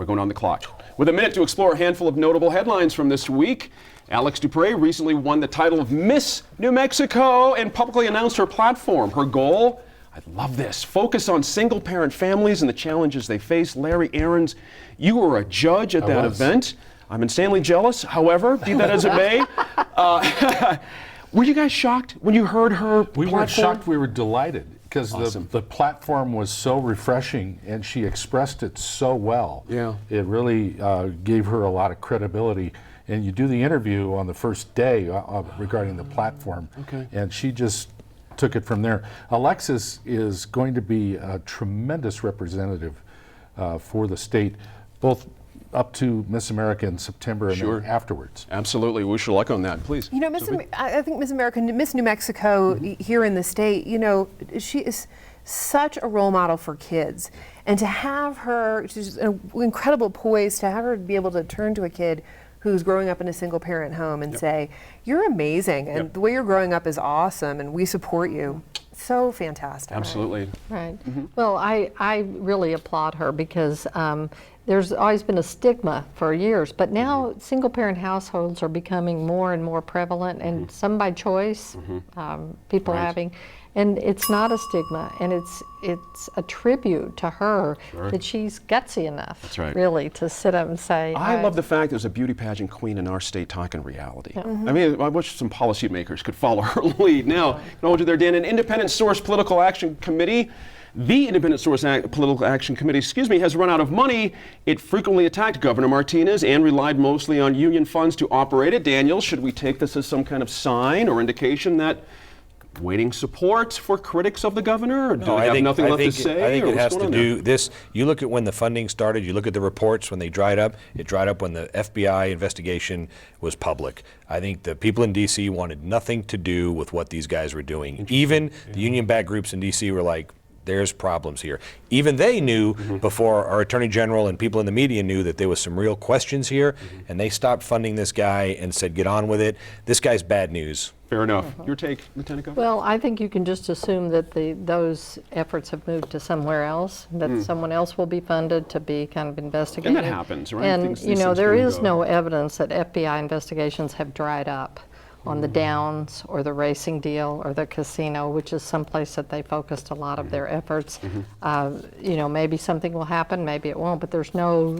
We're going on the clock. With a minute to explore a handful of notable headlines from this week, Alex Dupre recently won the title of Miss New Mexico and publicly announced her platform. Her goal, I love this, focus on single-parent families and the challenges they face. Larry Aarons, you were a judge at that event. I'm insanely jealous, however, be that as it may. Were you guys shocked when you heard her platform? We weren't shocked, we were delighted because the platform was so refreshing and she expressed it so well. Yeah. It really gave her a lot of credibility. And you do the interview on the first day regarding the platform, and she just took it from there. Alexis is going to be a tremendous representative for the state, both up to Miss America in September and then afterwards. Absolutely. Wish her luck on that, please. You know, I think Miss America, Miss New Mexico here in the state, you know, she is such a role model for kids. And to have her, she's an incredible poise, to have her be able to turn to a kid who's growing up in a single parent home and say, you're amazing and the way you're growing up is awesome and we support you. So fantastic. Absolutely. Right. Well, I really applaud her because there's always been a stigma for years, but now single parent households are becoming more and more prevalent and some by choice, people having, and it's not a stigma, and it's a tribute to her that she's gutsy enough, really, to sit up and say. I love the fact there's a beauty pageant queen in our state talking reality. I mean, I wish some policymakers could follow her lead. Now, can I hold you there, Dan? An independent source political action committee, the Independent Source Political Action Committee, has run out of money. It frequently attacked Governor Martinez and relied mostly on union funds to operate it. Daniel, should we take this as some kind of sign or indication that waiting support for critics of the governor, or do they have nothing left to say? I think it has to do this. You look at when the funding started, you look at the reports when they dried up. It dried up when the FBI investigation was public. I think the people in D.C. wanted nothing to do with what these guys were doing. Even the union-backed groups in D.C. were like, there's problems here. Even they knew before our Attorney General and people in the media knew that there was some real questions here, and they stopped funding this guy and said, get on with it. This guy's bad news. Fair enough. Your take, Lieutenant Governor? Well, I think you can just assume that those efforts have moved to somewhere else, that someone else will be funded to be kind of investigated. And that happens, right? And, you know, there is no evidence that FBI investigations have dried up on the Downs or the racing deal or the casino, which is someplace that they focused a lot of their efforts. You know, maybe something will happen, maybe it won't, but there's no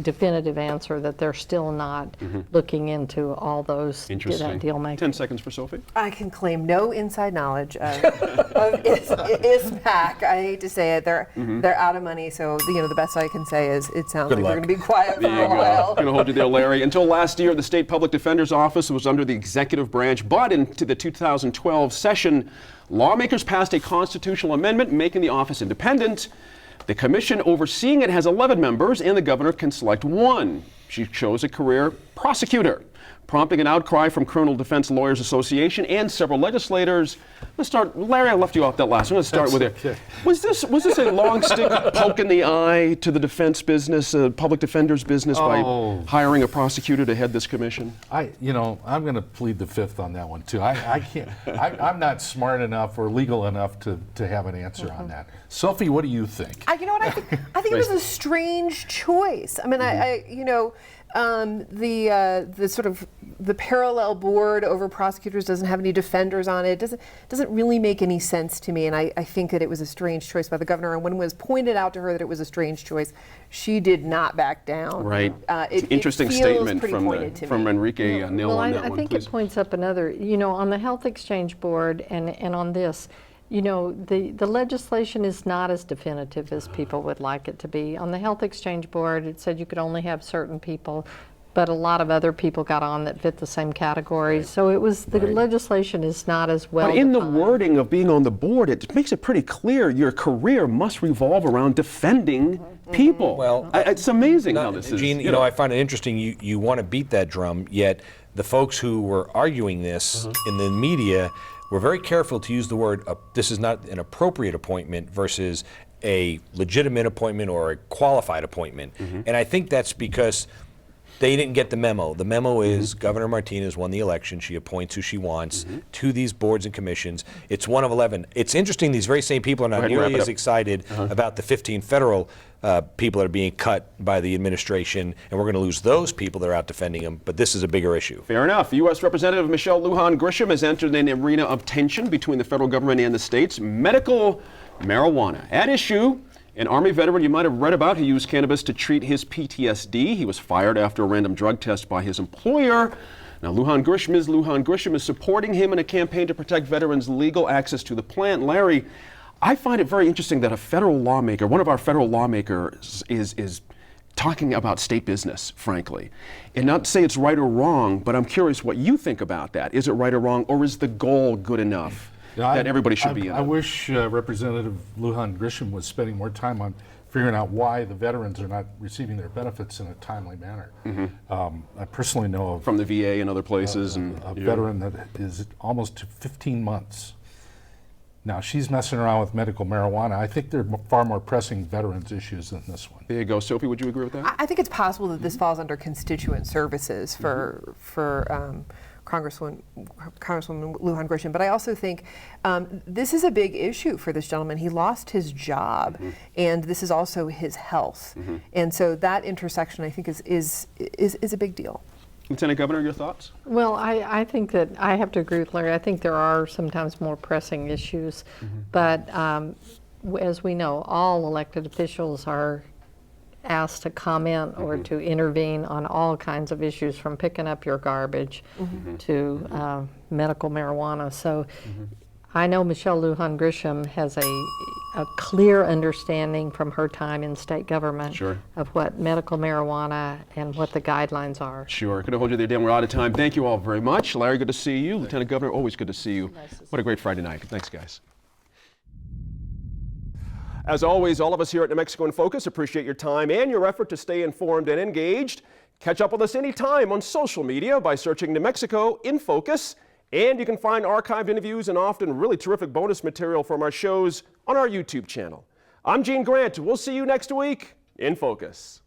definitive answer that they're still not looking into all those deal making. 10 seconds for Sophie. I can claim no inside knowledge of ISPAC. I hate to say it, they're out of money, so you know the best I can say is it sounds like they're going to be quiet for a while. Going to hold you there, Larry. Until last year, the State Public Defender's Office was under the executive branch, but into the 2012 session, lawmakers passed a constitutional amendment making the office independent. The commission overseeing it has 11 members, and the governor can select one. She chose a career prosecutor, prompting an outcry from Criminal Defense Lawyers Association and several legislators. Let's start, Larry, I left you off that last one. Let's start with you. Was this a long stick poke in the eye to the defense business, public defender's business, by hiring a prosecutor to head this commission? I'm going to plead the fifth on that one too. I can't. I'm not smart enough or legal enough to have an answer on that. Sophie, what do you think? You know what I think? I think it was a strange choice. I mean, the sort of the parallel board over prosecutors doesn't have any defenders on it. Doesn't really make any sense to me, and I think that it was a strange choice by the governor. And when it was pointed out to her that it was a strange choice, she did not back down. Right. Interesting statement from Enrique Nil on that one. I think it points up another. You know, on the Health Exchange Board and on this. You know, the legislation is not as definitive as people would like it to be. On the Health Exchange Board, it said you could only have certain people, but a lot of other people got on that fit the same categories. So it was, the legislation is not as well But in defined. the wording of being on the board, it makes it pretty clear your career must revolve around defending people. Well, it's amazing how this is. Gene, you know, I find it interesting. You want to beat that drum, yet the folks who were arguing this in the media we're very careful to use the word, this is not an appropriate appointment versus a legitimate appointment or a qualified appointment. And I think that's because they didn't get the memo. The memo is Governor Martinez won the election. She appoints who she wants to these boards and commissions. It's one of 11. It's interesting, these very same people are not nearly as excited about the 15 federal people that are being cut by the administration, and we're going to lose those people that are out defending them. But this is a bigger issue. Fair enough. U.S. Representative Michelle Lujan Grisham has entered an arena of tension between the federal government and the states. Medical marijuana at issue. An Army veteran you might have read about who used cannabis to treat his PTSD. He was fired after a random drug test by his employer. Now, Ms. Lujan Grisham is supporting him in a campaign to protect veterans' legal access to the plant. Larry, I find it very interesting that a federal lawmaker, one of our federal lawmakers, is talking about state business, frankly. And not to say it's right or wrong, but I'm curious what you think about that. Is it right or wrong, or is the goal good enough that everybody should be in I it? wish Representative Lujan Grisham was spending more time on figuring out why the veterans are not receiving their benefits in a timely manner. I personally know of From the VA and other places. a veteran that is almost to 15 months. Now, she's messing around with medical marijuana. I think there are far more pressing veterans issues than this one. There you go. Sophie, would you agree with that? I think it's possible that this falls under constituent services for Congresswoman Lujan Grisham, but I also think this is a big issue for this gentleman. He lost his job, and this is also his health, and so that intersection, I think, is a big deal. Lieutenant Governor, your thoughts? Well, I think that I have to agree with Larry. I think there are sometimes more pressing issues, but as we know, all elected officials are asked to comment or to intervene on all kinds of issues, from picking up your garbage to medical marijuana. So I know Michelle Lujan Grisham has a clear understanding from her time in state government of what medical marijuana and what the guidelines are. Sure. Could I hold you there, Dan? We're out of time. Thank you all very much. Larry, good to see you. Lieutenant Governor, always good to see you. What a great Friday night. Thanks, guys. As always, all of us here at New Mexico in Focus appreciate your time and your effort to stay informed and engaged. Catch up with us anytime on social media by searching New Mexico in Focus. And you can find archived interviews and often really terrific bonus material from our shows on our YouTube channel. I'm Gene Grant. We'll see you next week in Focus.